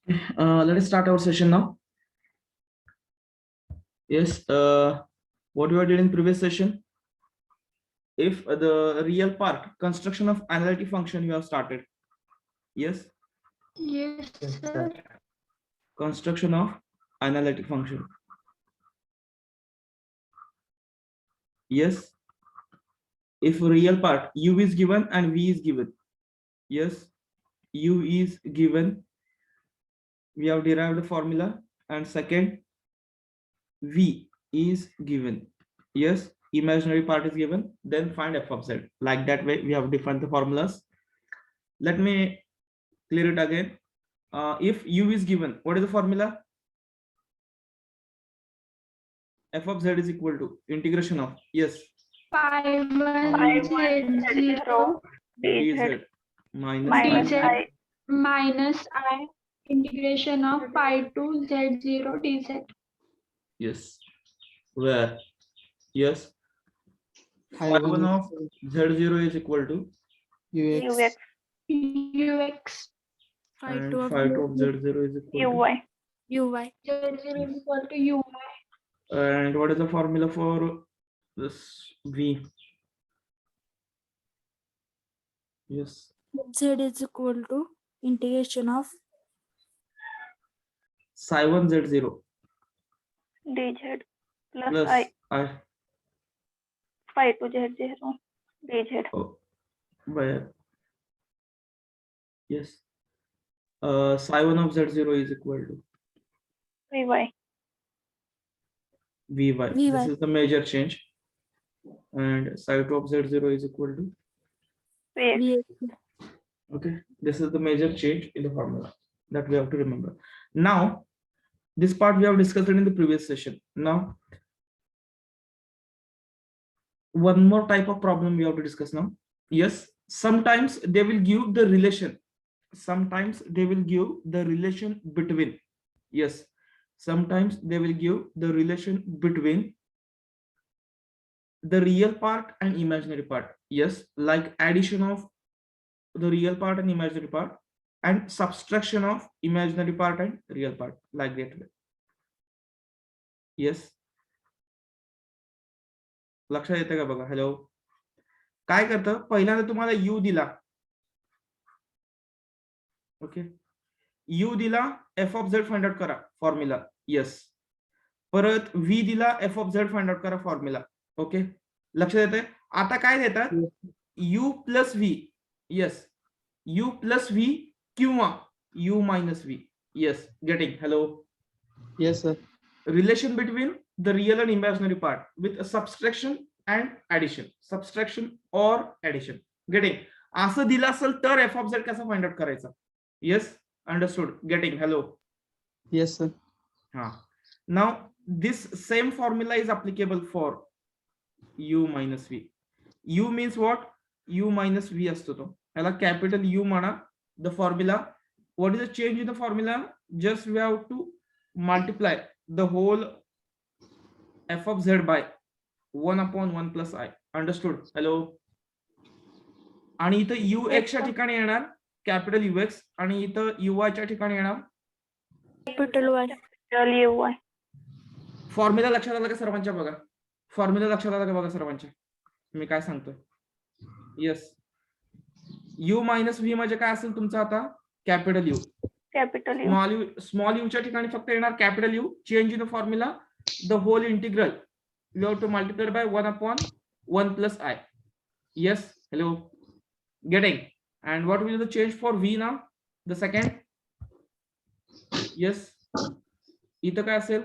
Let us start our session now. Yes, what we did in previous session, if the real part construction of analytic function you have started. Yes, Yes, sir. construction of analytic function. Yes, if real part u is given and v is given. Yes, u is given, we have derived the formula, and second v is given. Yes, imaginary part is given, then find f of z. Like that way we have defined the formulas. Let me clear it again. If u is given, what is the formula? F of z is equal to integration of, yes, 5,1,0 dz minus dz I. minus I integration of pi to z0 dz. Yes, where, yes, phi1 of z0 is equal to ux ux and phi2 of z0 is equal to uy z0 is equal to uy. and what is the formula for this v? Yes, Z is equal to integration of psi1 z0 dz plus plus I I. phi to z0 dz Oh, where, yes, psi1 of z0 is equal to vy vy. Vy. This is the major change, and psi2 of z0 is equal to, vx Vx. okay, this is the major change in the formula that we have to remember. Now this part we have discussed it in the previous session. Now one more type of problem we have to discuss now. Yes, sometimes they will give the relation, sometimes they will give the relation between, yes, sometimes they will give the relation between the real part and imaginary part. Yes, like addition of the real part and imaginary part and subtraction of imaginary part and real part, like that way. Yes, लक्षात येते का बघा. Hello, काय करतं, पहिल्यांदा तुम्हाला u दिला, okay, u दिला, f of z find out करा फॉर्म्युला. यस, परत v दिला, f of z find out करा फॉर्म्युला. ओके, लक्षात येते. आता काय देतात, u plus v. Yes, u plus v किंवा u minus v. Yes, getting. Hello, Yes, sir. relation between the real and imaginary part with a subtraction and addition, subtraction or addition. Getting, असं दिलं असेल तर f of z कसा find out करायचा. yes, understood. Getting. Hello. Yes, sir. Now this same formula is applicable for u minus v. u means what? u minus v असतो तो, याला capital U म्हणा. The formula, what is the change in the formula? Just we have to multiply the whole f of z by 1 upon 1 plus I. Understood? Hello. आणि इथं ux च्या ठिकाणी येणार capital ux आणि इथं uy च्या ठिकाणी येणार Capital Y. uy फॉर्म्युला लक्षात आला का सर्वांच्या? बघा, फॉर्म्युला लक्षात आला का बघा सर्वांच्या, मी काय सांगतोय. येस, u मायनस व्ही म्हणजे काय असेल तुमचं आता? Capital U. capital U small U च्या ठिकाणी फक्त येणार capital U. Change in the formula, the whole integral you have to multiply by 1 upon 1 plus I. Yes, hello, getting. And what will be the change for v now? The second, yes, इथं काय असेल?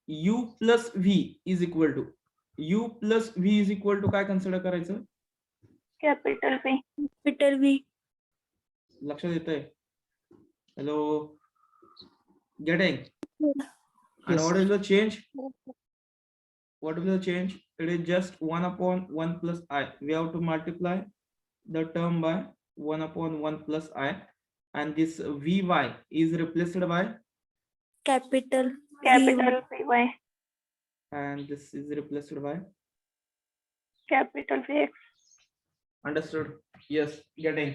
u plus v is equal to, u plus v is equal to काय consider करायचं? capital V Capital V. लक्षात येतंय? Hello, getting. And what is the change? What will the change? It is just 1 upon 1 plus I. We have to multiply the term by 1 upon 1 plus I, and this vy is replaced by, Capital capital Vy and this is replaced by, capital Vx understood? Yes, getting.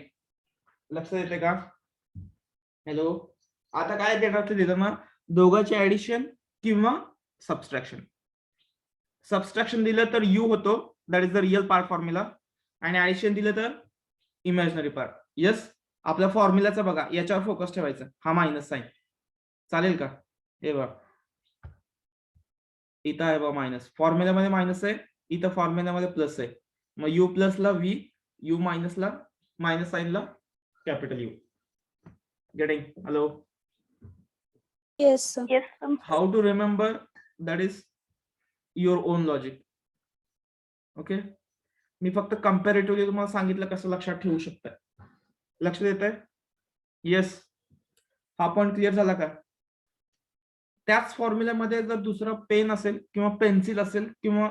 लक्षात येते का? Hello, आता काय देणार ते देताना दोघांचे addition किंवा सबस्ट्रॅक्शन. सबस्ट्रॅक्शन दिलं तर यू होतो, that is the real part formula, आणि ऍडिशन दिलं तर इमॅजिनरी पार्ट. यस, आपल्या फॉर्म्युलाचा बघा, याच्यावर फोकस ठेवायचा, हा मायनस साइन चालेल का? हे बघा इथं आहे बघा मायनस, फॉर्म्युलामध्ये मायनस आहे, इथं फॉर्म्युलामध्ये प्लस आहे. मग यू प्लसला व्ही, यू मायनसला मायनस साइनला capital U. Getting? Hello, Yes, sir. Yes, sir. How to remember, that is your own logic. Okay, मी फक्त कम्पॅरेटिव्हली तुम्हाला सांगितलं कसं लक्षात ठेवू शकता. लक्षात येत आहे? येस, हा पॉइंट क्लिअर झाला का? त्याच फॉर्म्युल्यामध्ये जर दुसरा पेन असेल किंवा पेन्सिल असेल किंवा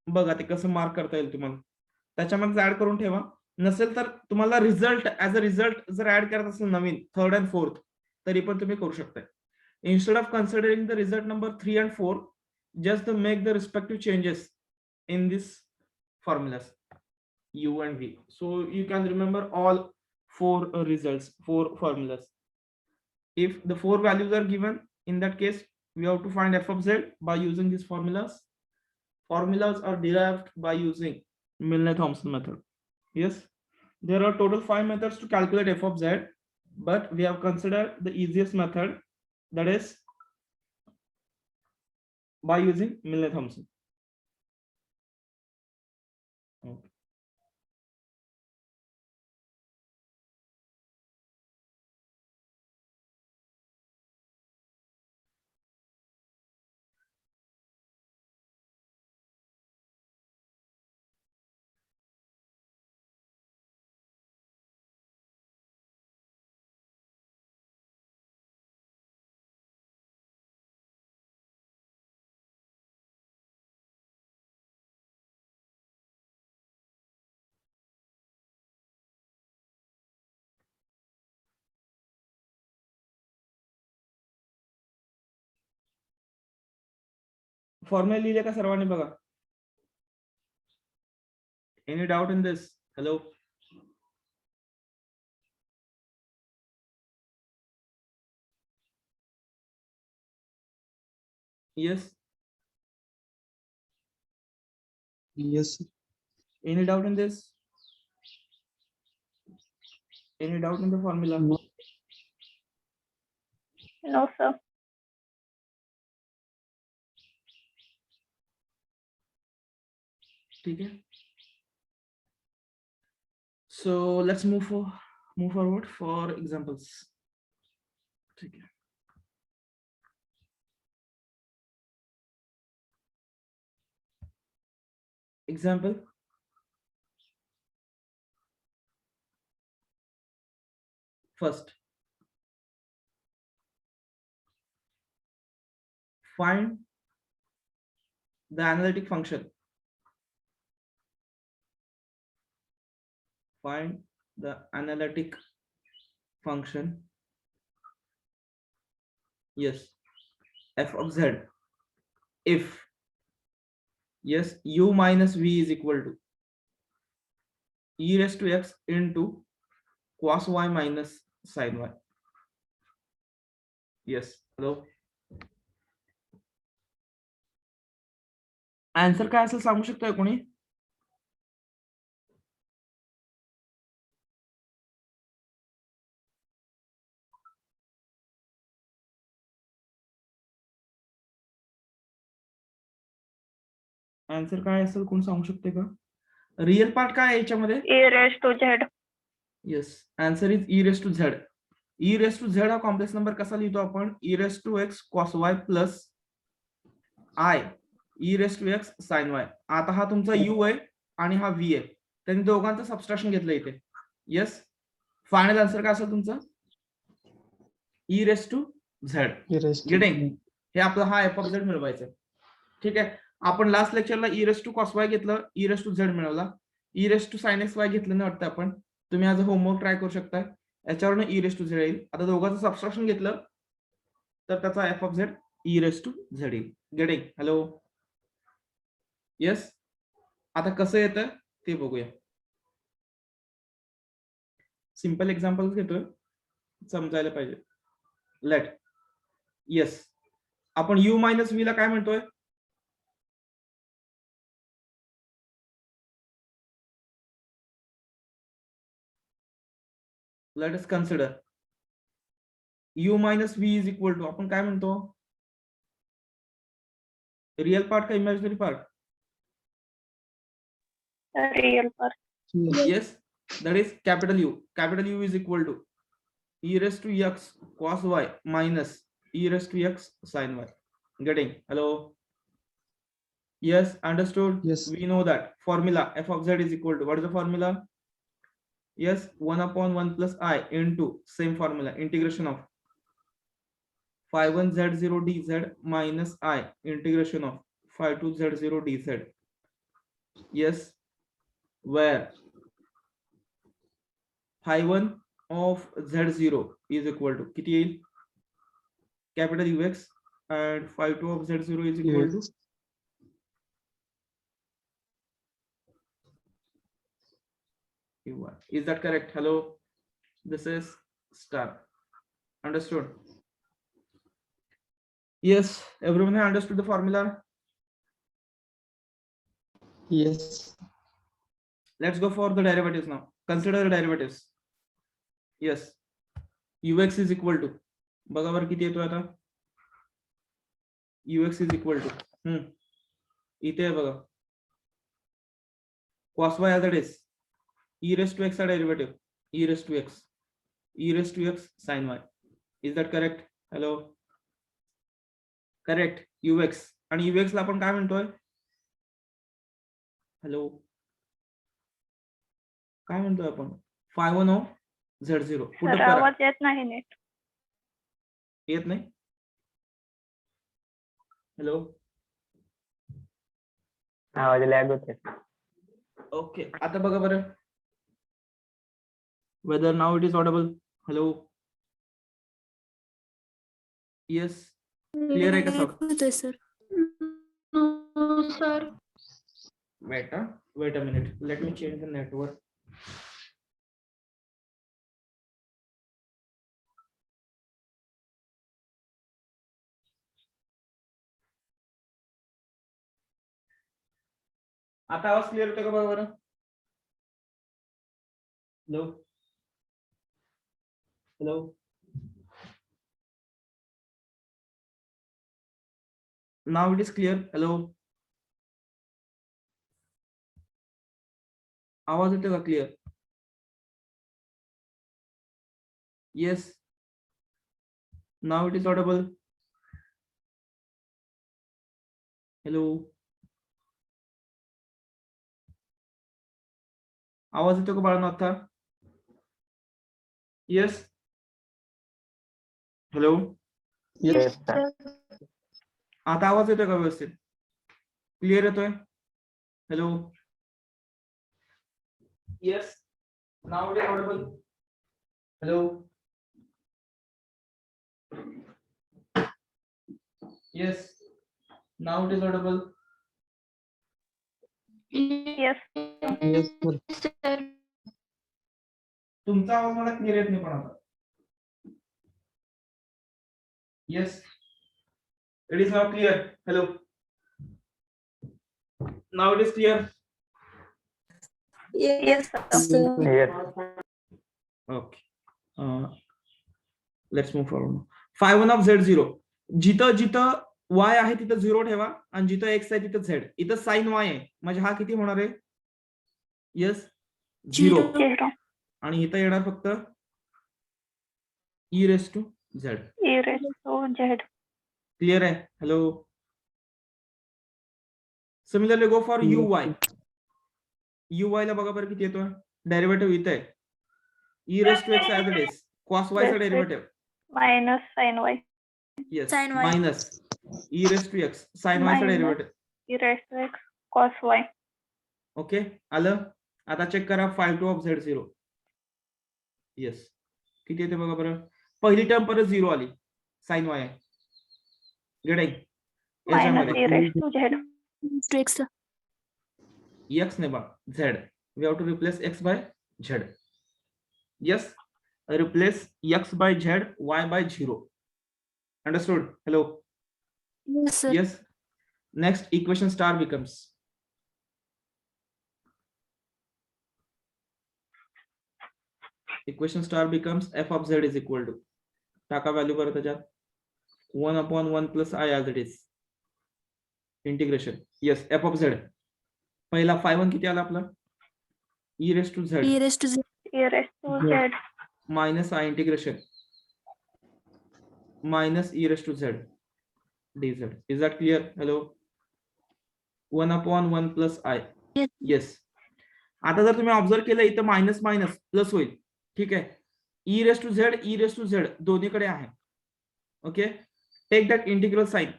बघा ते कसं मार्क करता येईल तुम्हाला, त्याच्यामध्ये ऍड करून ठेवा. नसेल तर तुम्हाला रिझल्ट ऍज अ रिझल्ट जर ऍड करत असेल नवीन थर्ड अँड फोर्थ, तरी पण तुम्ही करू शकता. Instead of considering the result number 3 and 4, just to make the respective changes in this formulas u and v, so you can remember all four results, four formulas. If the four values are given, in that case we have to find f of z by using these formulas. Formulas are derived by using Milne-Thomson method. Yes, there are total 5 methods to calculate f of z, but we have considered the easiest method, that is by using Milne-Thomson. Okay. Formula लिहिले का सर्वांनी? बघा, any doubt in this? Hello, yes, Yes, sir. any doubt in this? Any doubt in the formula? No. No, sir. ठीक है, so let's move forward for examples. ठीक है, example. First, find the analytic function. Find the analytic function. Yes, f of z. If yes, u minus v is equal to e raised to x into cos y minus sin y. Yes, hello. Answer काय असेल सांगू शकतोय कोणी? Answer काय असेल कोण सांगू शकते का? रिअल पार्ट काय आहे याच्यामध्ये? E raised to z. Yes, answer is e raised to z. e raised to z हा कॉम्प्लेक्स नंबर कसा लिहितो आपण? e raised to x cos y plus i e raised to x sin y. आता हा तुमचा u आहे आणि हा v आहे, त्यांनी दोघांचं सबस्ट्रॅक्शन घेतलं इथे. येस, फायनल आन्सर काय असेल तुमचा? e raised to z. Getting? हे आपला हा f of z मिळवायचा. ठीक आहे, आपण लास्ट लेक्चरला e raised to cos y घेतलं, e raised to z मिळवला, e raised to sin x y घेतलं नाही वाटतं आपण. तुम्ही आज होमवर्क ट्राय करू शकता, याच्यावरून e raised to z येईल. आता दोघांचं सबस्ट्रॅक्शन घेतलं तर त्याचा f of z e raised to z येईल. गेटिंग? Hello, yes. आता कसं येतं ते बघूया. सिंपल एक्झाम्पल घेतोय. समजायला पाहिजे. लेट येस, आपण u मायनस v ला काय म्हणतोय? Let us consider u minus v is equal to, आपण काय म्हणतो? रियल पार्ट का imaginary part? Real part. Yes, that is capital U. Capital U is equal to e raised to x cos y minus e raised to x sin y. Getting? Hello? Yes, understood? Yes. We know that formula f of z is equal to, what is the formula? Yes, 1 upon 1 plus I into same formula, integration of phi 1 z0 dz minus I integration of phi 2 z0 dz. Yes, where phi 1 of z0 is equal to किती येईल? Capital Ux and phi 2 of z0 is equal to Q1. Is that correct? Hello, this is star. Understood? Yes, everyone has understood the formula. Yes. Let's go for the derivatives now. Consider the derivatives. Yes, ux is equal to, बघा बरं किती येतोय आता? ux is equal to इथे आहे बघा, cos y as it is, e raised to x चा derivative, e raised to x sin y. Is that correct? Hello, correct. ux आणि ux ला आपण काय म्हणतोय? हॅलो, काय म्हणतोय आपण? phi 1 of z0. Put Sir, करा. आवाज येत नाही नीट. येत नाही? हॅलो, आवाज लॅग होते. ओके, आता बघा बरं, whether now it is audible. Hello, yes, clear आहे का सब? होतोय sir. No, sir. Wait a minute, let me change the network. आता आवाज क्लिअर होतो का बघा बरं? Hello, hello, now it is clear. Hello, आवाज येतो का clear? Yes, now it is audible. Hello, आवाज येतो का बाळांनो आता? Yes, hello, Yes. आता आवाज येतोय का व्यवस्थित? क्लिअर येतोय? Hello, yes, now it is Audible. Hello, yes, now it is Audible. Yes. Yes, sir. Sir. तुमचा आवाज मला क्लिअर येत नाही पण आता. Yes, it is now clear. Hello, now it is clear. Yes, sir. sir. Yes. Okay. Let's move forward. Phi 1 of z0. जिथं जिथं y आहे तिथं 0 ठेवा आणि जिथं x आहे तिथं z. इथं sin y आहे म्हणजे हा किती होणार आहे? येस, 0. 0. आणि इथं येणार फक्त e raised to z. E raised to Z. Clear आहे? Hello, similarly go for uy. uy ला बघा बरं किती येतोय? डेरिव्हेटिव्ह इथे आहे, e raised to x as it is, cos y चा derivative. Minus sin Y. Yes, Sin y. minus e raised to x sin y चा Minus. Derivative. E raised to X cos Y. Okay, आलं. आता check करा phi 2 of z0. Yes, किती येते बघा बरं? पहिली टर्म परत 0 आली, sin y आहे. गेटिंग? Minus E याच्यामध्ये raised to Z. To x. x ने बा z, we have to replace x by z. Yes, replace x by z, y by 0. Understood? Hello? Yes, sir. Yes. Next equation star becomes f of z is equal to टाका value बरं त्याच्यात 1/1 plus I as it is integration. Yes f of z पहिला phi1 किती आला आपला e raised to z E raised to Z. E raised to Z. minus I integration minus e raised to z dz. Is that clear? Hello? 1/1 plus I. Yes. Yes. आता जर तुम्ही observe केलं इथं minus minus plus होईल. ठीक आहे. e raised to z दोन्हीकडे आहे. Okay, take that integral sign.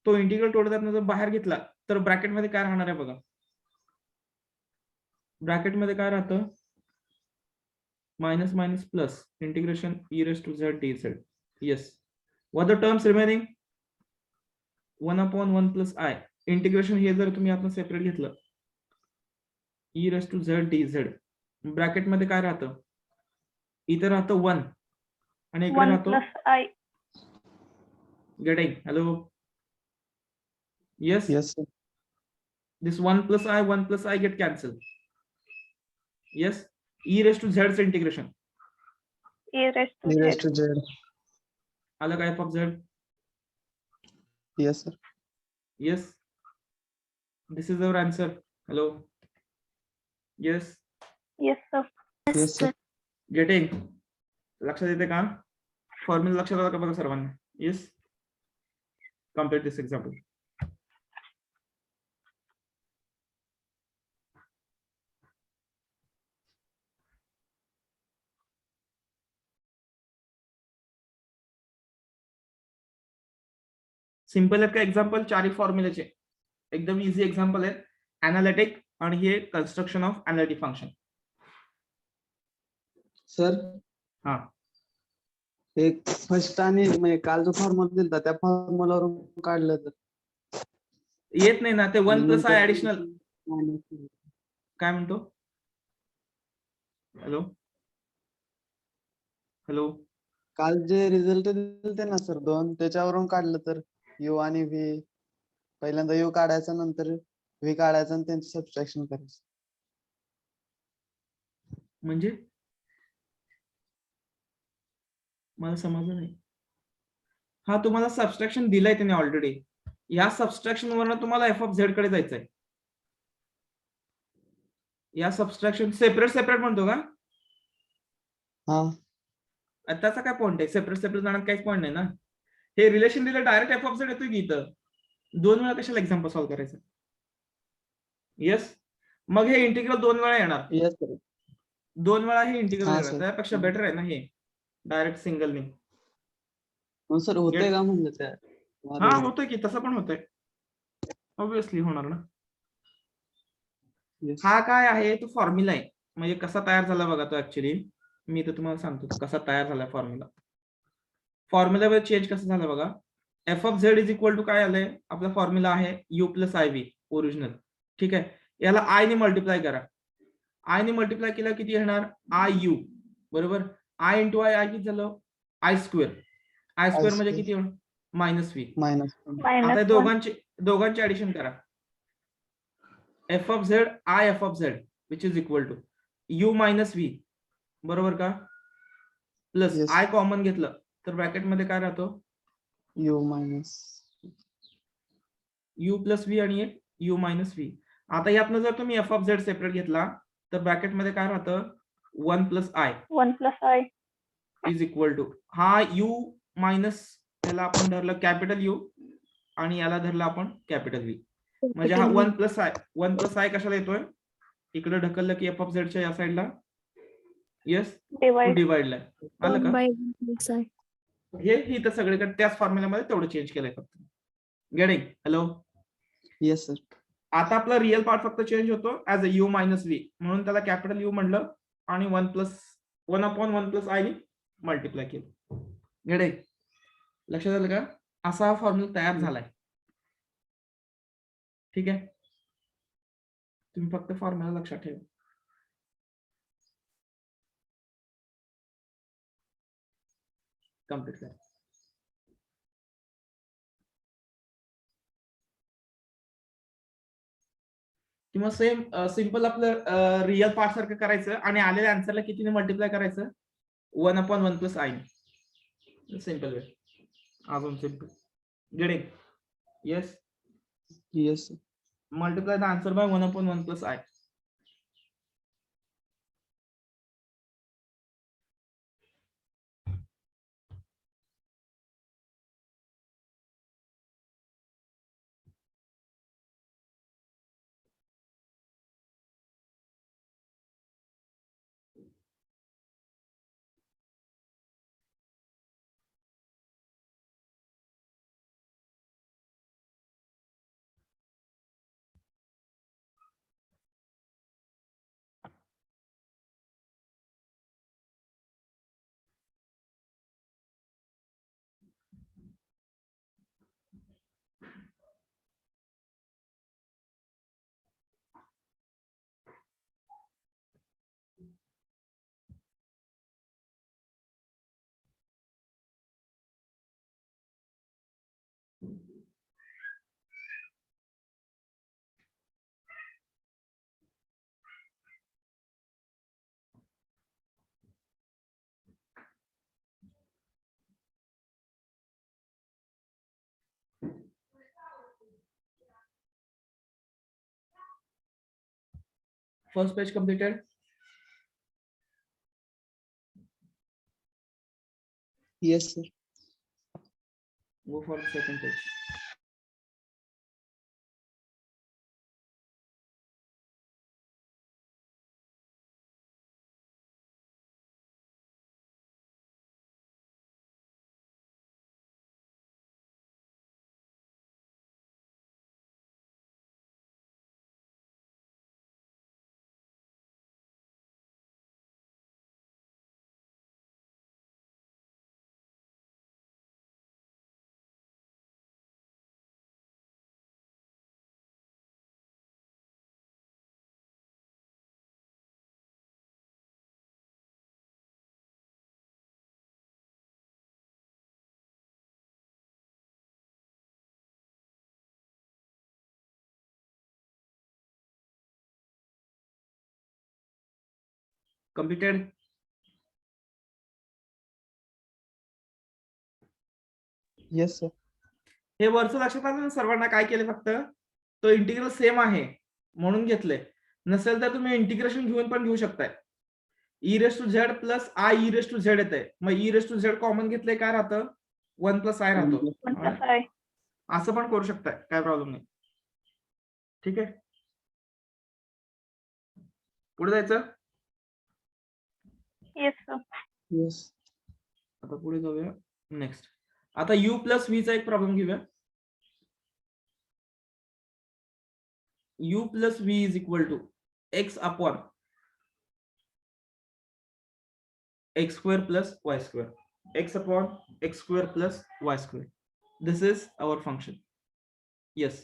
तो इंटिग्रल तोडताना जर बाहेर घेतला तर ब्रॅकेट मध्ये काय राहणार आहे बघा. ब्रॅकेट मध्ये काय राहतं minus minus plus integration e raised to z dz. Yes. What the terms remaining 1/1 plus I integration हे जर तुम्ही आपण सेपरेट घेतलं e raised to z dz bracket मध्ये काय राहतं इथे राहतं 1 आणि इकडे 1 राहतो plus I. getting. Hello? Yes. Yes, sir. This 1 plus I get cancelled. Yes. E raised to z integration. E raised to E raised Z. to Z. अलग f of z. Yes, sir. Yes. This is our answer. Hello? Yes. Yes, sir. Yes, Yes, sir. sir. Getting. लक्षात येते का formula लक्षात आला का बघा सर्वांना. Yes. Complete this example. Simple आहेत का एक्झाम्पल चारही फॉर्म्युल्याचे एकदम इझी एक्झाम्पल आहेत. अनालिटिक आणि हे construction of analytic function. Sir हा एक फर्स्ट आणि म्हणजे काल जो फॉर्म्युला दिलता त्या फॉर्म्युलावरून काढलं तर येत नाही ना ते 1 आणि प्लस नंतर आय ऍडिशनल. minus. काय म्हणतो. हॅलो हॅलो काल जे रिझल्ट दिलते ना सर दोन त्याच्यावरून काढलं तर यू आणि व्ही पहिल्यांदा यू काढायचा नंतर व्ही काढायचा आणि त्यांचं सबट्रॅक्शन करायचं. म्हणजे मला समजलं नाही. हा तुम्हाला सबस्ट्रॅक्शन दिलाय त्याने ऑलरेडी. या सबस्ट्रॅक्शन वरनं तुम्हाला एफ ऑफ झेड कडे जायचंय. या सबस्ट्रॅक्शन सेपरेट सेपरेट म्हणतो का हा त्याचा काय पॉईंट आहे. सेपरेट सेपरेट जाण्यात काहीच पॉईंट नाही ना. हे रिलेशन दिलं डायरेक्ट एफ ऑफ झेड येतोय की इथं. दोन वेळा कशाला एक्झाम्पल सॉल्व्ह करायचं. येस. मग हे इंटिग्रल दोन वेळा येणार. Yes sir. दोन वेळा हे इंटिग्रल हा, येणार. सर. त्यापेक्षा बेटर आहे ना हे डायरेक्ट सिंगलने. मग सर होते का म्हणलं त्या हा होतोय की तसं पण होतंय. ऑब्विसली होणार ना. Yes. हा काय आहे तो फॉर्म्युला आहे. म्हणजे कसा तयार झाला बघा तो ऍक्च्युली मी तर तुम्हाला सांगतो कसा तयार झाला फॉर्म्युला. फॉर्म्युला चेंज कसं झालं बघा. F of Z is equal to काय आलंय आपला फॉर्म्युला आहे U plus I V original. ठीक आहे. याला आय ने मल्टिप्लाय करा. आय ने मल्टिप्लाय केला किती येणार आय यू बरोबर. आय इंटू आय किती झालं आय स्क्वेअर. आय स्क्वेअर म्हणजे किती मायनस व्ही. मायनस आता -1. दोघांचे ऍडिशन करा. F of Z I F of Z which is equal to U minus V बरोबर का. Plus Yes. आय कॉमन घेतलं तर ब्रॅकेट मध्ये काय राहतो u minus U plus V आणि एक यू मायनस व्ही. आता यातनं जर तुम्ही एफ ऑफ झेड सेपरेट घेतला तर ब्रॅकेट मध्ये काय राहतं 1 plus I 1 plus I. Is equal to हा यू मायनस याला आपण धरलं कॅपिटल यू आणि याला धरलं आपण कॅपिटल व्ही. म्हणजे हा 1 प्लस आय कशाला येतोय इकडे ढकललं की एफ ऑफ झेडच्या या साईडला. Yes Divide. डिवाइडला आलं का. By plus I. हे तर सगळीकडे त्याच फॉर्म्युल्यामध्ये तेवढं चेंज केलंय फक्त. गेटिंग. हॅलो. Yes sir. आता आपला रिअल पार्ट फक्त चेंज होतो as a you minus V म्हणून त्याला कॅपिटल यू म्हणलं आणि 1 प्लस आय ने मल्टिप्लाय केलं. गेटिंग. लक्षात आलं का. असा हा फॉर्म्युला तयार झालाय. ठीक आहे. तुम्ही फक्त फॉर्म्युला लक्षात ठेवा. कम्प्लीट करा. किंवा सेम सिंपल आपलं रिअल पार्ट सारखं करायचं आणि आलेल्या आन्सरला कितीने मल्टिप्लाय करायचं 1/1 प्लस आय. Simple way. अजून simple. Getting? Yes. Yes Multiply the answer by 1/1 plus I. First page completed. Yes sir. Go for the second page. Completed. Yes sir. हे वरचं लक्षात आलं ना सर्वांना? काय केलं? फक्त तो इंटिग्रल सेम आहे म्हणून घेतलंय. नसेल तर तुम्ही इंटिग्रेशन घेऊन पण घेऊ शकताय. e raise to Z plus I e raise to Z येते. मग e raise to Z common घेतलंय, काय राहतं? 1 प्लस आय राहतो. 1 plus I. असं पण करू शकताय, काय प्रॉब्लेम नाही. ठीक आहे, पुढे जायचं. Yes, sir. येस. आता पुढे जाऊया. नेक्स्ट आता u प्लस व्ही चा एक प्रॉब्लेम घेऊया. u plus V is equal to X upon x square plus y square. X upon x square plus y square. This is our function. Yes.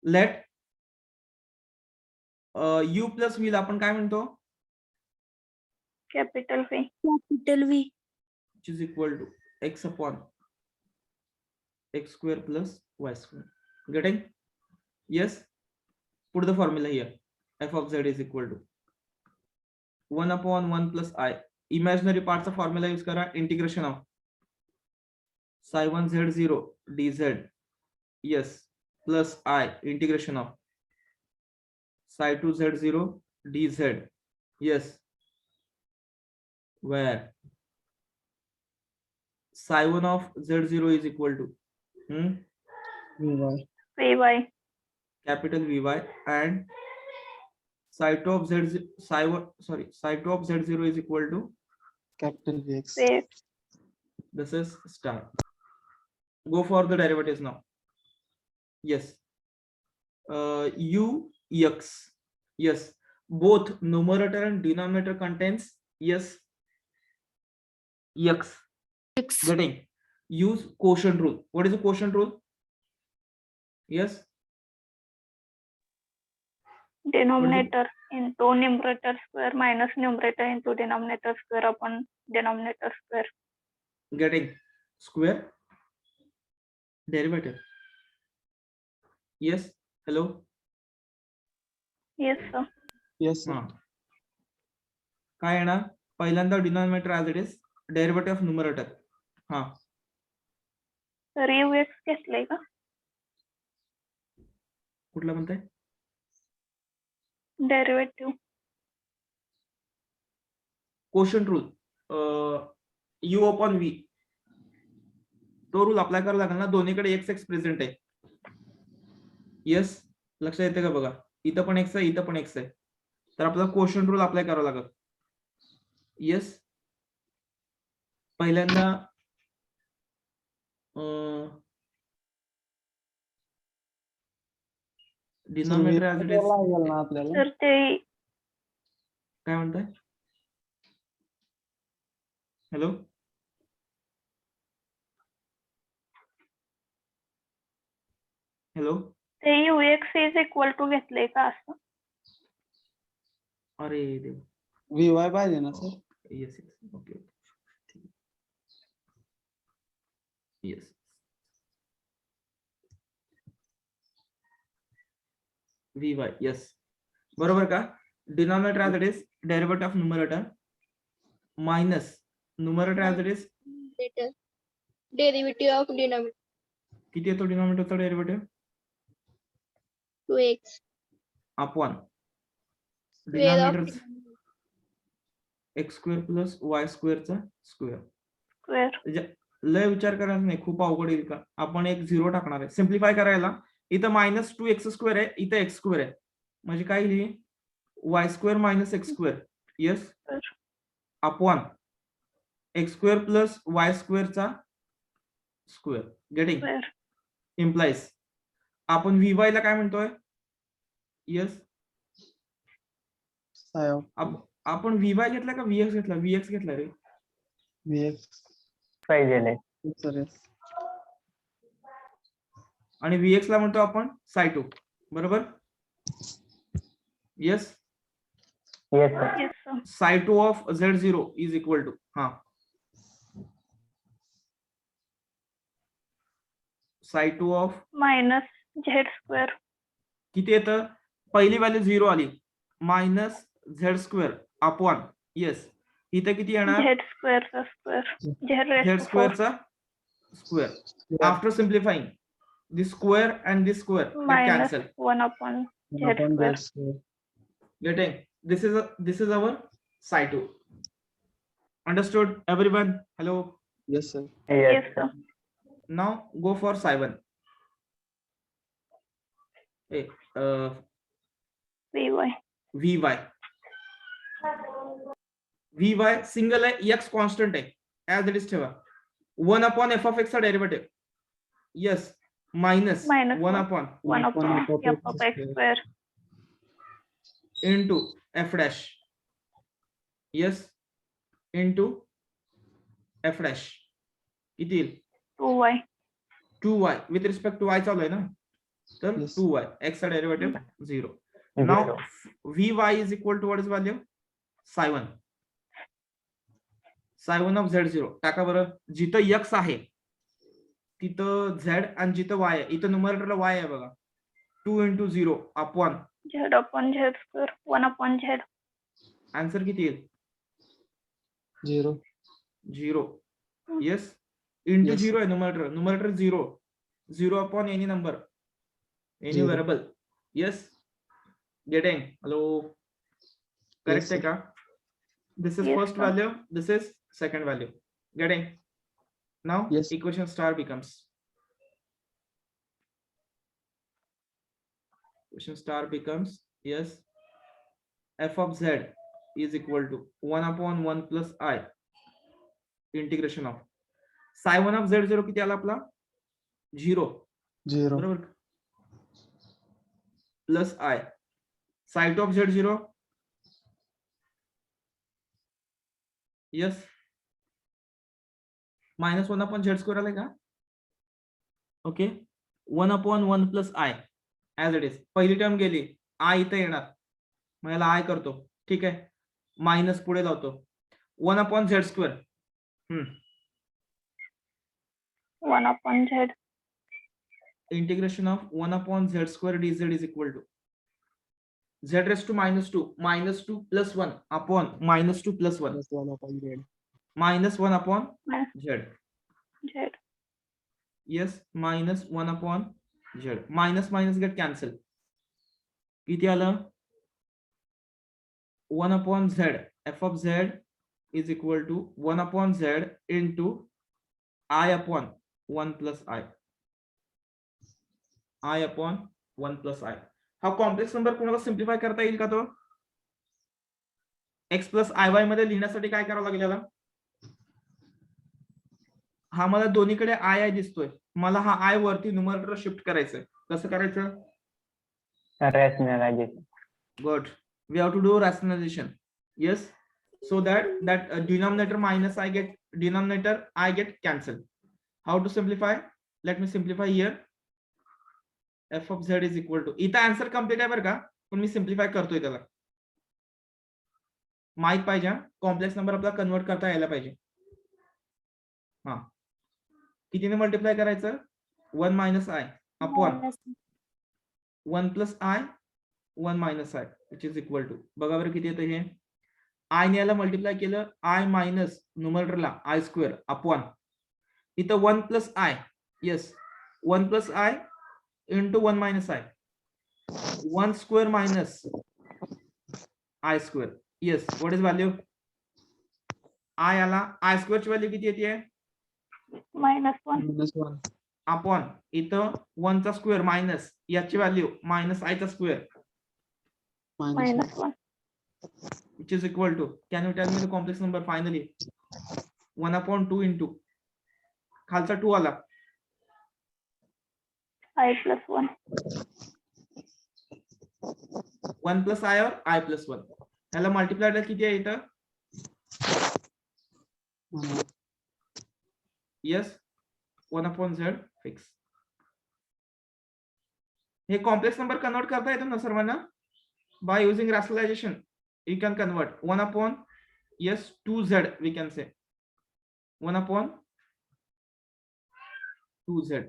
Let u plus v ला आपण काय म्हणतो? Capital V. Capital V. Which is equal to x upon x square plus y square. Getting? Yes. Put the formula here. F of z is equal to 1/1 plus I. Imaginary parts of formula use करा. Integration of psi 1 z0 dz. Yes. Plus I. Integration of psi 2 z0 dz. Yes. Where psi 1 of z0 is equal to VY. capital Vy, and psi 2 of z0 is equal to Capital VX. VX. this is star. Go for the derivatives now. Yes. Ux. Yes. Both numerator and denominator contains yes. X. X. Getting? Use quotient rule. What is the quotient rule? Yes. denominator into numerator square minus numerator into denominator square upon denominator square. Getting square derivative. Yes. Hello. Yes, sir. Yes sir. हा काय येणार पहिल्यांदा denominator as it is derivative of numerator. हा तर ux घेतलंय का? कुठला म्हणताय? Derivative. Quotient rule u upon v तो रूल अप्लाय करावा लागेल ना. दोन्हीकडे x प्रेझेंट आहे. येस लक्षात येते का बघा. इथं पण x आहे इथं पण x आहे तर आपल्याला कोशंट रूल अप्लाय करावा लागेल. येस पहिल्यांदा डिनॉमिनेटर ऍज इट इज लागेल ना आपल्याला. तर ते काय म्हणताय? Hello hello. ते ux इज इक्वल टू घेतलंय का असं? अरे देव. VY पाहिजे ना सर. Yes yes okay yes. VY yes बरोबर का. Denominator as it is derivative of numerator minus numerator as it is Derivative of denominator किती येतो डिनॉमिनेटरचा derivative 2x. Upon Square of denominator X square plus Y स्क्वेअरचा square. Square. लय विचार करायचा नाही खूप अवघड येईल का. आपण एक 0 टाकणार आहे सिम्प्लिफाय करायला. इथं -2x स्क्वेअर आहे इथं x स्क्वेअर आहे म्हणजे काय लिहि y square minus x square. Yes upon X square plus Y स्क्वेअरचा स्क्वेअर. गेटिंग इम्प्लाइज आपण VY ला काय म्हणतोय. येस आपण VY घेतला का VX घेतला. VX घेतला रे. VX पाहिजे. Sir yes. आणि VX ला म्हणतो आपण साय2 बरोबर. Yes yes sir. Yes sir. साय2 of Z0 is equal to हा साय2 ऑफ मायनस झेड स्क्वेअर. किती येतं पहिली व्हॅल्यू 0 आली minus Z square upon. Yes इथे किती येणार झेड स्क्वेअरचा स्क्वेअर. झेड स्क्वेअरचा square. After simplifying this square and this square minus cancel. 1 upon Z आपण square. square. Getting this is our Psi2. Understood everyone? Hello. Yes sir. Yes sir. Now go for Psi1. Hey, VY. VY single आहे x constant आहे as it is ठेवा. 1 upon f of x चा derivative. Yes minus 1 upon 1 upon f of x square. into f dash. Yes into f dash किती येईल 2y. 2y with respect to y चालू आहे ना तर Yes. 2y x चा derivative 0. Now vy is equal to what is value psi1. psi1 of z0 टाका बरं. जिथं x आहे तिथं z आणि जिथं y आहे इथं न्यूमरेटरला y आहे बघा. 2 into 0 upon Z upon Z square. 1 upon Z. Answer किती येईल 0. 0. Yes into Yes. 0 आहे numerator 0 upon any number any Zero. Variable. Yes getting. Hello correct आहे sir. का. This is Yes, first sir. Value this is second value. Getting. Now Yes. Equation star becomes yes f of z is equal to 1 upon 1 plus I integration of psi1 of z0 किती आला आपला 0 0. बरोबर plus I psi2 of z0 yes minus 1 upon z square आलाय का. Okay 1 upon 1 plus I as it is. पहिली term गेली I इथे येणार मग याला आय करतो. ठीक आहे, मायनस पुढे लावतो 1/z². 1/z. Integration of 1/z² dz is equal to z raised to -2 -2 + 1 upon -2 + 1 Plus 1 upon z. -1 upon z. Z. Yes, -1 upon z. Minus get cancel. किती आलं? 1/z. f of z is equal to 1/z into I upon 1 plus I. I upon 1 plus I. हा complex number कोणाला simplify करता येईल का? तो x plus iy मध्ये लिहिण्यासाठी काय करावं लागेल याला? हा मला दोन्हीकडे आय दिसतोय, मला हा आय वरती न्यूमरेटर शिफ्ट करायचंय. कसं करायचं? Rationalization. Good. We have to do rationalization. Yes. So that denominator minus I get cancelled. How to simplify? Let me simplify here. f of z is equal to, इथं आन्सर कम्प्लीट आहे बरं का, पण मी simplify करतोय. त्याला माहित पाहिजे complex number आपला कन्वर्ट करता यायला पाहिजे. हा, कितीने मल्टिप्लाय करायचं? 1 - I upon 1 + I 1 - I which is equal to, बघा बरं किती येतं हे. आय ने याला मल्टिप्लाय केलं, आय मायनस न्यूमरेटरला I² अपॉन इथं 1 + I. Yes, 1 + I into 1 - I. 1² minus I². Yes, what is value? I आला, I² ची व्हॅल्यू किती येते? -1. -1. अपॉन इथं 1 चा स्क्वेअर मायनस याची value -I², -1. -1. which is equal to, can you tell me the complex number finally? 1/2 into खालचा 2 आला, I + 1. 1 + I और I + 1. ह्याला मल्टिप्लाय किती आहे इथं? Yes, 1/z fix. हे कॉम्प्लेक्स नंबर कन्वर्ट करता येतो ना सर्वांना? By using rationalization you can convert 1/2z, we can say 1/2z.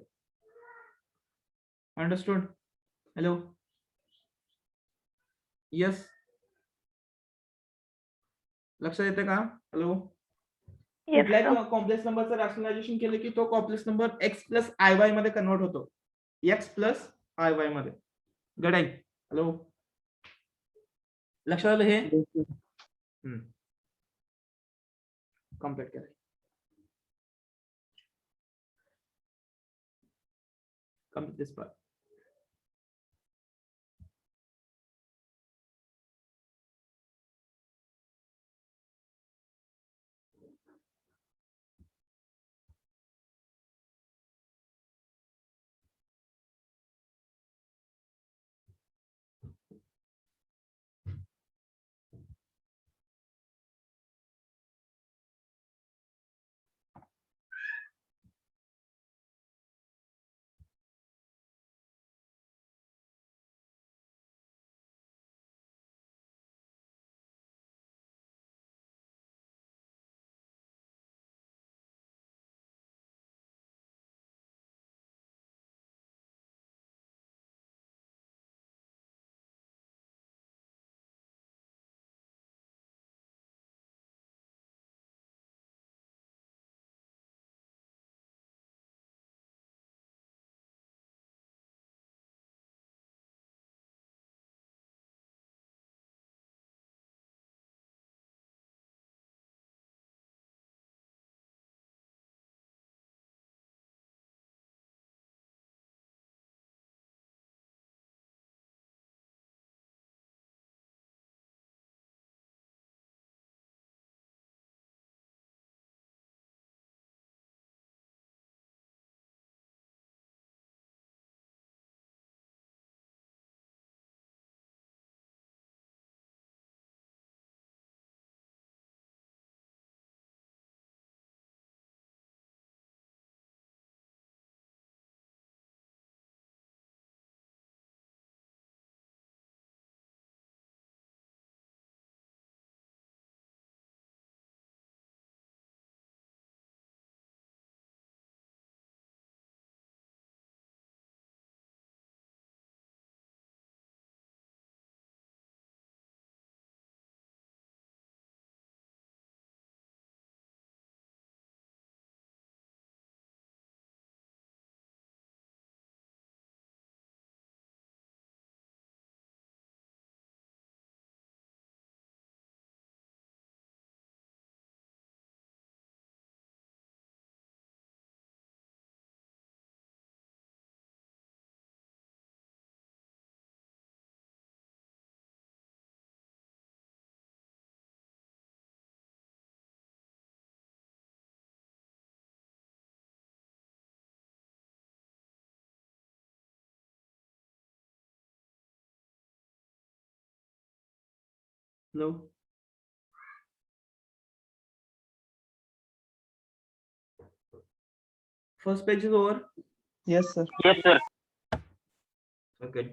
Understood? Hello? Yes. लक्षात येते का? हॅलो? Yes, sir. कुठल्याही कॉम्प्लेक्स नंबरचं रॅशनलायझेशन केलं की तो कॉम्प्लेक्स नंबर x + iy मध्ये कन्वर्ट होतो. x + iy मध्ये. गड आहे. हॅलो? लक्षात आलं हे? कम्प्लीट करा. Complete this part. Hello. First page is over. Yes, sir. Yes, sir. Okay.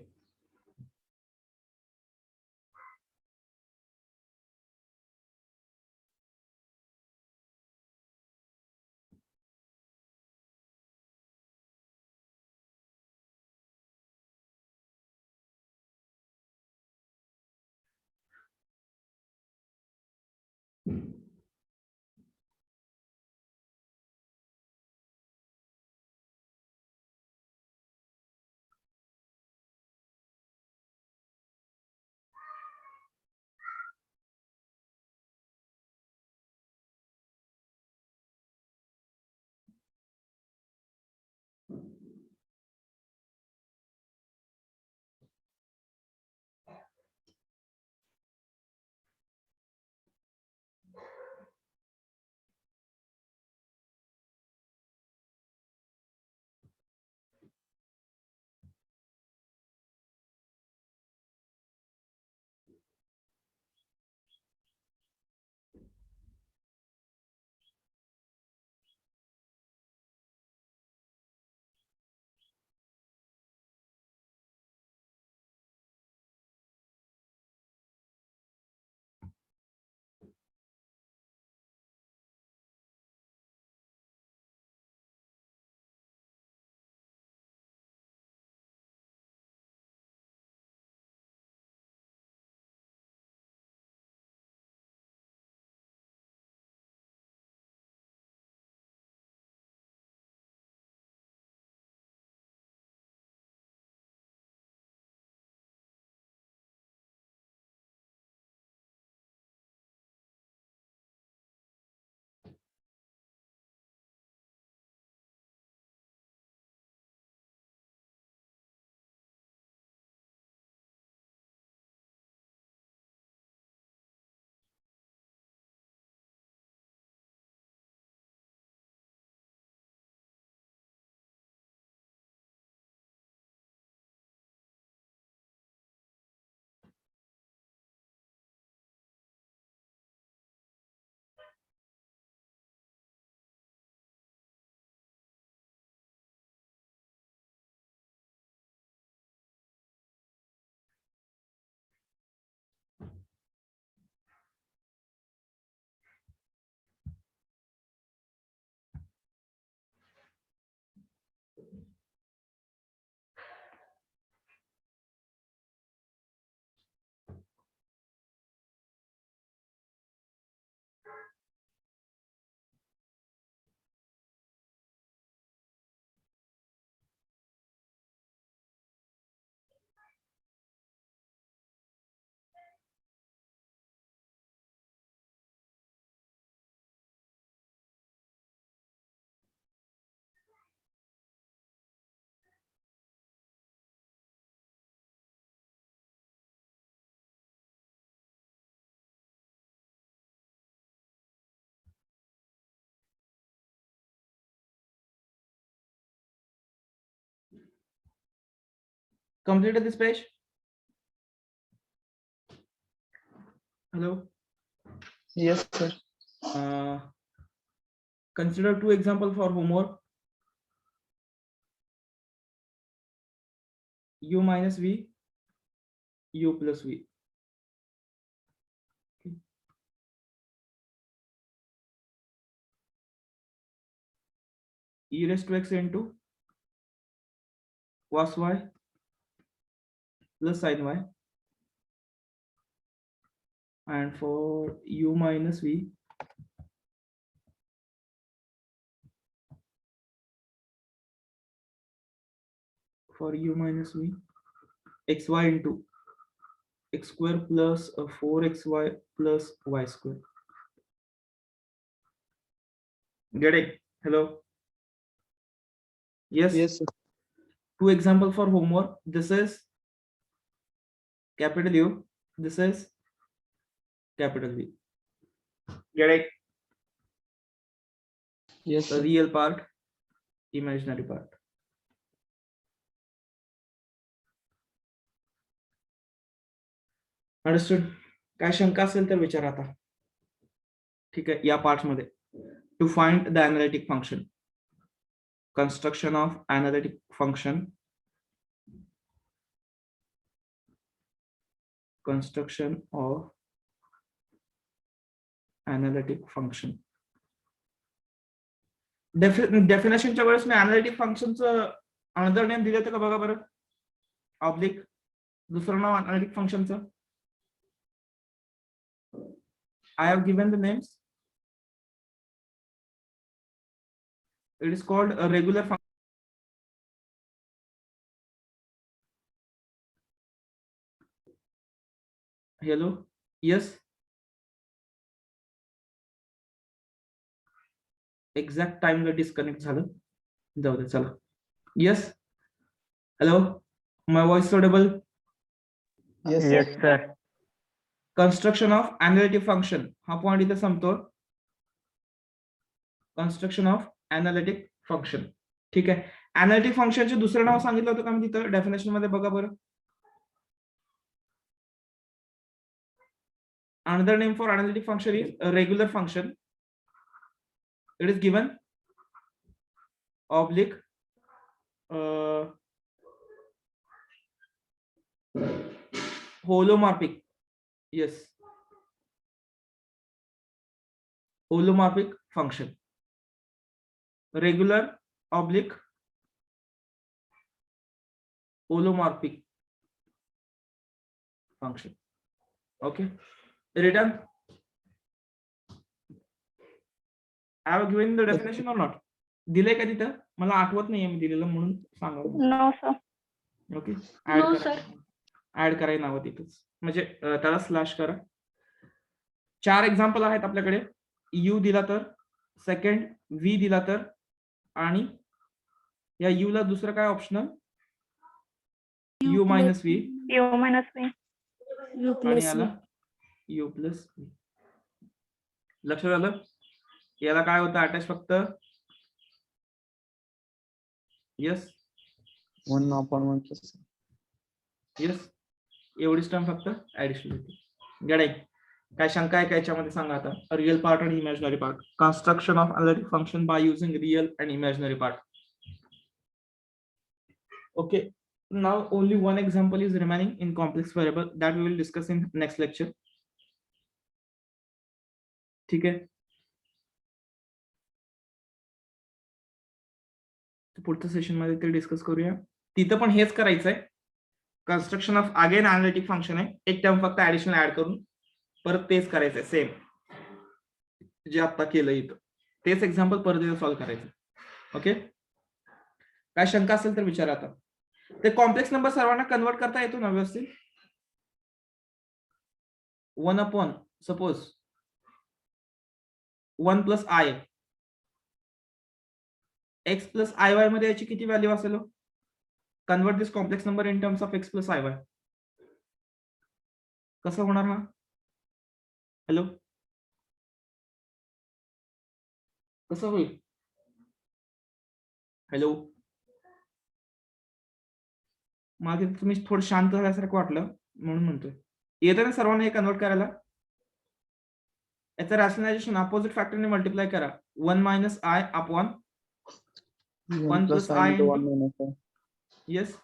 Completed this page? Hello. Yes, sir. Consider two examples for homework. U minus V, U plus V. Okay. E raised to x into cos y plus sin y. And for U minus V, xy into x square plus 4xy plus y square. Get it? Hello. Yes. Yes, sir. Two example for homework. This is capital U. This is capital V. Get it? Yes, The sir. real part, imaginary part. Understood? काय शंका असेल तर विचारा आता. ठीक आहे, या part मध्ये to find the analytic function, construction of analytic function, construction of analytic function. डेफिनेशनच्या वेळेस मी अनालिटिक फंक्शनचं अनदर नेम दिले होते का बघा बरं. ऑब्लिक दुसरं नाव अनालिटिक फंक्शनचं. I have given the names. It is called a regular function. Hello, yes. Exact टाइमला डिस्कनेक्ट झालं, जाऊ दे चला. Yes, hello, my voice audible. Yes yes sir. Construction of analytic function हा पॉइंट इथे संपतो. Construction of analytic function. ठीक आहे, एनालिटिक फंक्शनचे दुसरं नाव सांगितलं होतं का मी तिथं डेफिनेशन मध्ये, बघा बरं. Another name for analytic function is a regular function. It is given oblique holomorphic. Yes, holomorphic function. Regular oblique holomorphic function. Okay, written. I have given the definition or not? दिलंय का तिथं? मला आठवत नाहीये मी दिलेलं म्हणून सांगा. No sir. Okay, No, sir. Add करायला नावं तिथंच, म्हणजे त्याला स्लॅश करा. 4 एक्झाम्पल आहेत आपल्याकडे. यू दिला तर, सेकंड व्ही दिला तर, आणि या यू ला दुसरं काय optional, you minus V, you minus V. आणि याला यू प्लस व्ही. लक्षात आलं? याला काय होतं अटॅच फक्त. यस 1/1 यस, एवढीच टर्म फक्त ऍडिशनल होती. गडाई, काय शंका आहे का याच्यामध्ये सांगा आता. रिअल पार्ट आणि imaginary part. Construction of analytic function by using real and imaginary part. Okay, now only one example is remaining in complex variable that we will discuss in next lecture. ठीक आहे, पुढच्या session मध्ये ते discuss करूया. तिथं पण हेच करायचंय. Construction of again analytic function आहे, एक टर्म फक्त ऍडिशनल ऍड करून परत तेच करायचंय, सेम जे आता केलं इथं, तेच एक्झाम्पल परत इथं सॉल्व्ह करायचं. ओके, काय शंका असेल तर विचारा आता. ते कॉम्प्लेक्स नंबर सर्वांना कन्वर्ट करता येतो ना व्यवस्थित. 1 suppose 1 plus I, X plus I Y मध्ये याची किती व्हॅल्यू असेल? Convert this complex number in terms of X plus I Y. कसं होणार हा? हॅलो, कसं होईल? हॅलो, मला तिथे तुम्ही थोडं शांत झाल्यासारखं वाटलं म्हणून म्हणतोय. येतं ना सर्वांना हे कन्वर्ट करायला? याचं रॅशनलायझेशन अपोजिट फॅक्टरने मल्टिप्लाय करा. 1 minus I upon 1 plus I into, yes,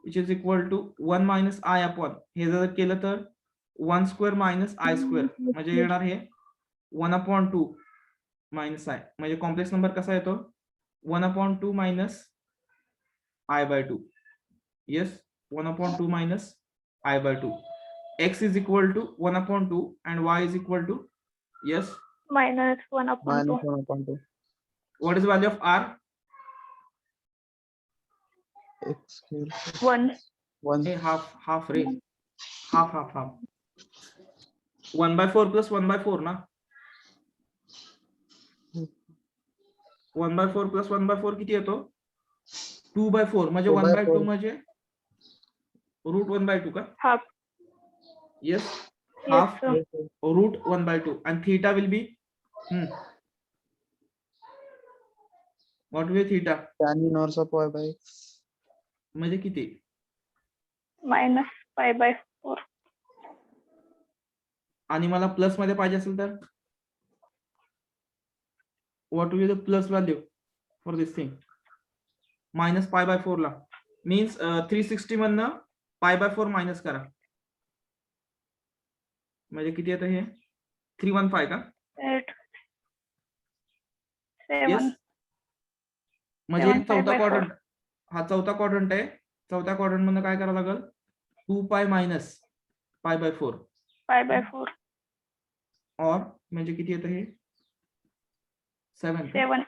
which is equal to 1 minus I upon, हे जर केलं तर 1 स्क्वेअर मायनस आय स्क्वेअर, म्हणजे येणार हे 1/2 मायनस आय. म्हणजे कॉम्प्लेक्स नंबर कसा येतो? 1/2 minus I/2. Yes, 1/2 minus I/2. X is equal to 1/2 and Y is equal to, yes, minus 1/2. -1/2 what is the value of R? x cube 1. 1 Hey, half ray, half. 1/4 plus 1/4 ना. 1/4 plus 1/4 किती येतो? 2/4. म्हणजे 1/2 म्हणजे √1/2 का? Half. Yes, Yes, half sir. √1/2 and theta will be what will be theta? tan inverse of y by x. म्हणजे किती? -π/4. आणि मला प्लस मध्ये पाहिजे असेल तर what will the plus value for this thing -π/4 ला मीन्स 360 मधनं π/4 मायनस करा म्हणजे किती येतं हे 315 का 8 येस 7 म्हणजे 7 चौथा π/4. क्वाड्रंट हा चौथा क्वाड्रंट आहे चौथ्या क्वाड्रंट मधनं काय करावं लागेल 2π मायनस π/4 π/4 और म्हणजे किती येतं हे 7 7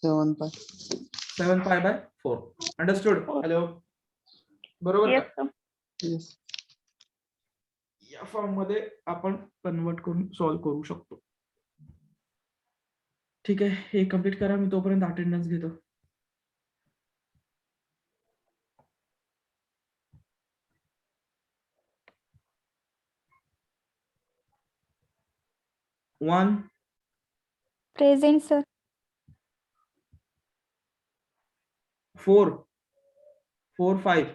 7π. 7π/4 अंडरस्टूड हो. हॅलो बरोबर येस का सर. Yes. या फॉर्म मध्ये आपण कन्वर्ट करून सॉल्व्ह करू शकतो ठीक आहे हे कम्प्लीट करा मी तोपर्यंत अटेंडन्स घेतो one Present, sir. 4 4 5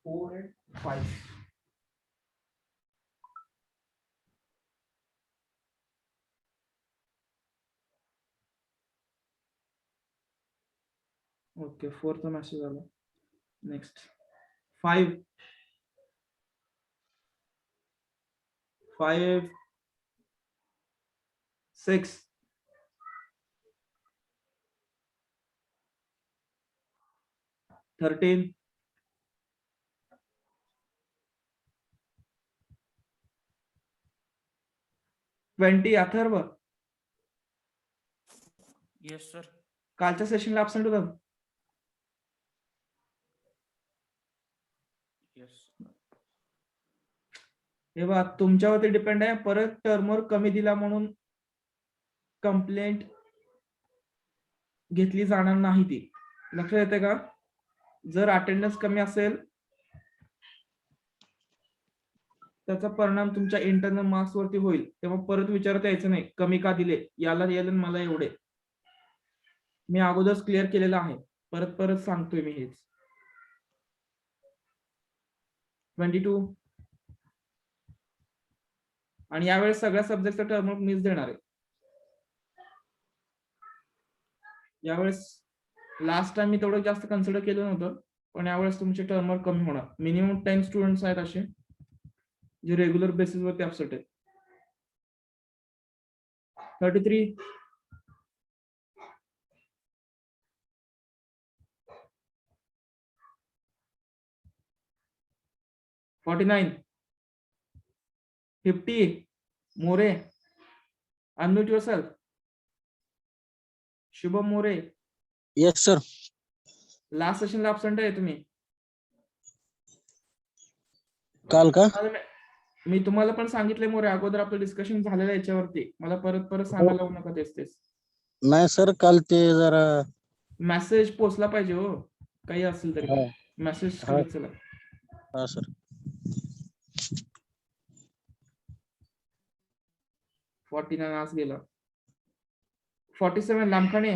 4 and 5 okay 4 चा मेसेज आला नेक्स्ट 5 5 6 13 20 अथर्व येस सर कालच्या सेशनला ऍब्सेंट होता येस हे बघा तुमच्यावरती डिपेंड आहे परत टर्मवर कमी दिला म्हणून कंप्लेंट घेतली जाणार नाही ती लक्षात येते का जर अटेंडन्स कमी असेल त्याचा परिणाम तुमच्या इंटरनल मार्क्स वरती होईल तेव्हा परत विचारता यायचं नाही कमी का दिले याला याला मला एवढे मी अगोदरच क्लिअर केलेलं आहे परत परत सांगतोय मी हेच 22 आणि यावेळेस सगळ्या सब्जेक्टचा टर्म मिस देणार आहे यावेळेस लास्ट टाइम मी तेवढं जास्त कन्सिडर केलं नव्हतं पण यावेळेस तुमचे टर्मर कमी होणार मिनिमम 10 स्टुडंट्स आहेत असे जे रेग्युलर बेसिस वरती ऍब्सेंट आहेत 33 49 50 मोरे अनम्यूट युअरसेल्फ शुभम मोरे येस सर लास्ट सेशनला ऍब्सेंट आहे तुम्ही काल का मी तुम्हाला पण सांगितले मोरे अगोदर आपलं डिस्कशन झालेलं आहे याच्यावरती मला परत परत सांगायला लावू नका तेच तेच नाही सर काल ते जरा मेसेज पोचला पाहिजे हो काही असेल तरी हा. मेसेज हा. चला हा सर 49 आज गेला 47 लांबखाने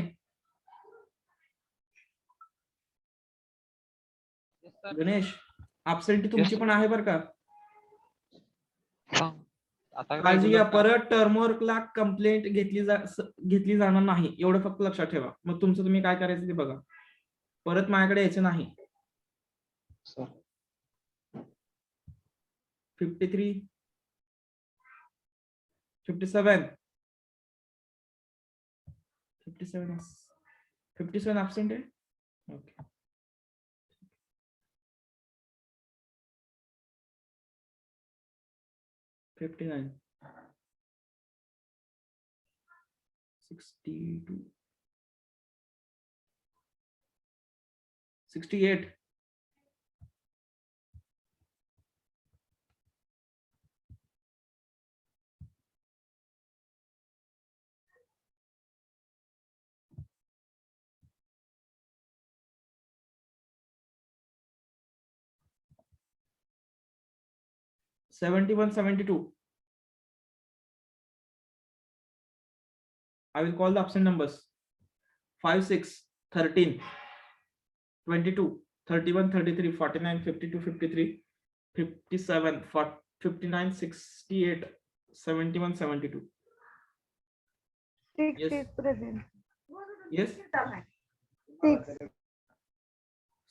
गणेश ऍब्सेंटी तुमची पण आहे बरं का काळजी घ्या परत टर्मवर्कला कंप्लेंट घेतली जाणार नाही एवढं फक्त लक्षात ठेवा मग तुमचं तुम्ही काय करायचं ते बघा परत माझ्याकडे यायचं नाही 53 57 57 ऍब्सेंट आहे okay $59 62 68 71 72 I will call the absent numbers 5 6 13 22 31, 33, 49, 52, 53, 57, 59, 68, 71, 72. Six Yes. is present. Yes. Six.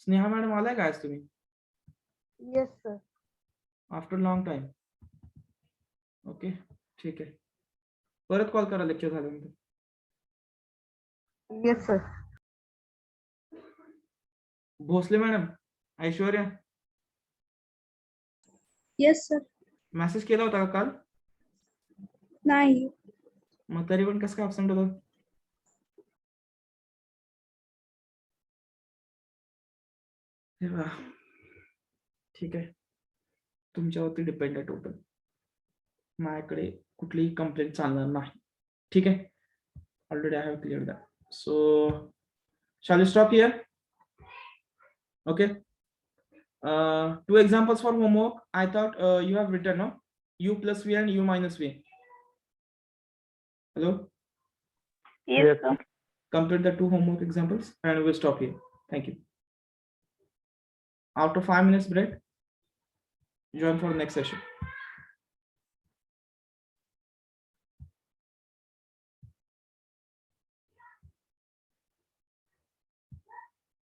Sneha madam आलाय का आज तुम्ही Yes, sir. After long time? Okay, ठीक आहे. परत कॉल करा लेक्चर झाल्यानंतर. Yes, sir. Bhosale madam, Aishwarya, Yes, sir. Message केला होता का काल? नाही. मग तरी पण कसं काय absent होतं? हे बघा, ठीक आहे, तुमच्यावरती डिपेंड आहे टोटल. माझ्याकडे कुठलीही कंप्लेंट चालणार नाही. ठीक आहे, already I have clear that. So shall we stop here? Okay. 2 examples for homework. I thought you have written, no? U plus V and U minus V. Hello? Yes, sir. Complete the 2 homework examples and we'll stop here. Thank you. After 5 minutes break, join for the next session.